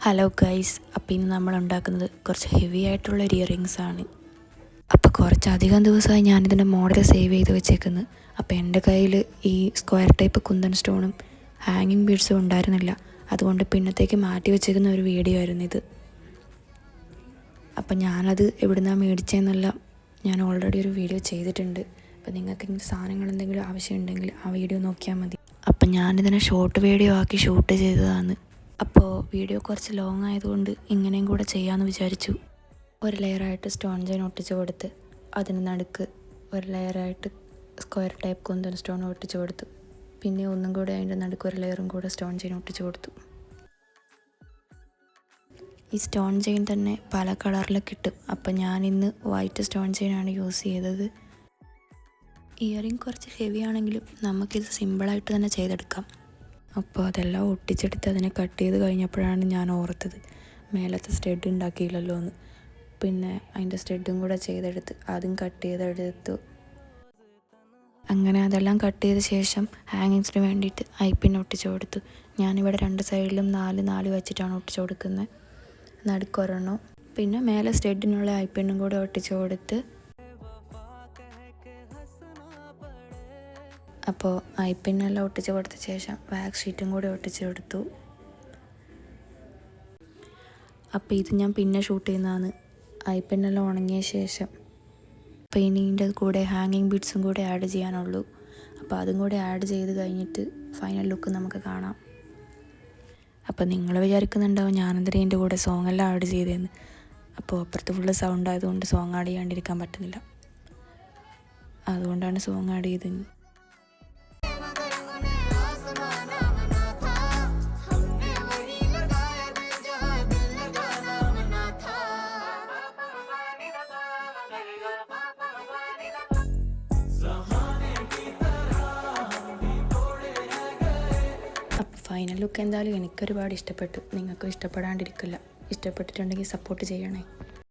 Hello guys, അപ്പോൾ ഇന്ന് നമ്മൾ ഉണ്ടാക്കുന്നത് കുറച്ച് ഹെവി ആയിട്ടുള്ള ഒരു ഇയറിങ്സ് ആണ്. അപ്പോൾ കുറച്ചധികം ദിവസമായി ഞാനിതിൻ്റെ മോഡൽ സേവ് ചെയ്ത് വെച്ചേക്കുന്നത്. അപ്പോൾ എൻ്റെ കയ്യിൽ ഈ സ്ക്വയർ ടൈപ്പ് കുന്തൻ സ്റ്റോണും ഹാങ്ങിങ് ബീഡ്സും ഉണ്ടായിരുന്നില്ല. അതുകൊണ്ട് പിന്നത്തേക്ക് മാറ്റി വെച്ചേക്കുന്ന ഒരു വീഡിയോ ആയിരുന്നു ഇത്. അപ്പോൾ ഞാനത് എവിടുന്നാണ് മേടിച്ചതെന്നെല്ലാം ഞാൻ ഓൾറെഡി ഒരു വീഡിയോ ചെയ്തിട്ടുണ്ട്. അപ്പോൾ നിങ്ങൾക്ക് ഇങ്ങനെ സാധനങ്ങൾ എന്തെങ്കിലും ആവശ്യമുണ്ടെങ്കിൽ ആ വീഡിയോ നോക്കിയാൽ മതി. അപ്പം ഞാനിതിനെ ഷോർട്ട് വീഡിയോ ആക്കി ഷൂട്ട് ചെയ്തതാണ്. അപ്പോൾ വീഡിയോ കുറച്ച് ലോങ് ആയതുകൊണ്ട് ഇങ്ങനെയും കൂടെ ചെയ്യാമെന്ന് വിചാരിച്ചു. ഒരു ലെയറായിട്ട് സ്റ്റോൺ ചെയിൻ ഒട്ടിച്ച് കൊടുത്ത് അതിന് നടുക്ക് ഒരു ലെയറായിട്ട് സ്ക്വയർ ടൈപ്പ് കുന്തൻ സ്റ്റോൺ ഒട്ടിച്ച് കൊടുത്തു. പിന്നെ ഒന്നും കൂടെ അതിൻ്റെ നടുക്ക് ഒരു ലെയറും കൂടെ സ്റ്റോൺ ചെയിൻ ഒട്ടിച്ച് കൊടുത്തു. ഈ സ്റ്റോൺ ചെയിൻ തന്നെ പല കളറിൽ കിട്ടും. അപ്പം ഞാനിന്ന് വൈറ്റ് സ്റ്റോൺ ചെയിനാണ് യൂസ് ചെയ്തത്. ഇയറിങ് കുറച്ച് ഹെവി ആണെങ്കിലും നമുക്കിത് സിമ്പിളായിട്ട് തന്നെ ചെയ്തെടുക്കാം. അപ്പോൾ അതെല്ലാം ഒട്ടിച്ചെടുത്ത് അതിനെ കട്ട് ചെയ്ത് കഴിഞ്ഞപ്പോഴാണ് ഞാൻ ഓർത്തത് മേലത്തെ സ്റ്റഡ് ഉണ്ടാക്കിയില്ലല്ലോ എന്ന്. പിന്നെ അതിൻ്റെ സ്റ്റഡും കൂടെ ചെയ്തെടുത്ത് അതും കട്ട് ചെയ്തെടുത്തു. അങ്ങനെ അതെല്ലാം കട്ട് ചെയ്ത ശേഷം ഹാങ്ങിങ്സിന് വേണ്ടിയിട്ട് ഐപ്പിൻ ഒട്ടിച്ച് കൊടുത്തു. ഞാനിവിടെ രണ്ട് സൈഡിലും 4 വെച്ചിട്ടാണ് ഒട്ടിച്ച് കൊടുക്കുന്നത്. നടുക്കൊരെണ്ണം പിന്നെ മേലെ സ്റ്റഡിനുള്ള ഐപ്പിനും കൂടെ ഒട്ടിച്ച് കൊടുത്ത്. അപ്പോൾ ഐപ്പിന്നെല്ലാം ഒട്ടിച്ച് കൊടുത്ത ശേഷം വാക്സ് ഷീറ്റും കൂടി ഒട്ടിച്ച് കൊടുത്തു. അപ്പോൾ ഇത് ഞാൻ പിന്നെ ഷൂട്ട് ചെയ്യുന്നതാണ് ഐപ്പിന്നെല്ലാം ഉണങ്ങിയ ശേഷം. അപ്പോൾ ഇനി ഇതിൻ്റെ കൂടെ ഹാങ്ങിങ് ബീഡ്സും കൂടെ ആഡ് ചെയ്യാനുള്ളൂ. അപ്പോൾ അതും കൂടെ ആഡ് ചെയ്ത് കഴിഞ്ഞിട്ട് ഫൈനൽ ലുക്ക് നമുക്ക് കാണാം. അപ്പോൾ നിങ്ങൾ വിചാരിക്കുന്നുണ്ടാവും ഞാനെന്തിനാ ഇതിൻ്റെ കൂടെ സോങ് എല്ലാം ആഡ് ചെയ്തതെന്ന്. അപ്പോൾ അപ്പുറത്ത് ഫുള്ള് സൗണ്ട് ആയതുകൊണ്ട് സോങ് ആഡ് ചെയ്യാണ്ടിരിക്കാൻ പറ്റുന്നില്ല. അതുകൊണ്ടാണ് സോങ് ആഡ് ചെയ്തത്. അപ്പോൾ ഫൈനൽ ലുക്ക് എന്തായാലും എനിക്കൊരുപാട് ഇഷ്ടപ്പെട്ടു. നിങ്ങൾക്കും ഇഷ്ടപ്പെടാണ്ടിരിക്കില്ല. ഇഷ്ടപ്പെട്ടിട്ടുണ്ടെങ്കിൽ സപ്പോർട്ട് ചെയ്യണേ.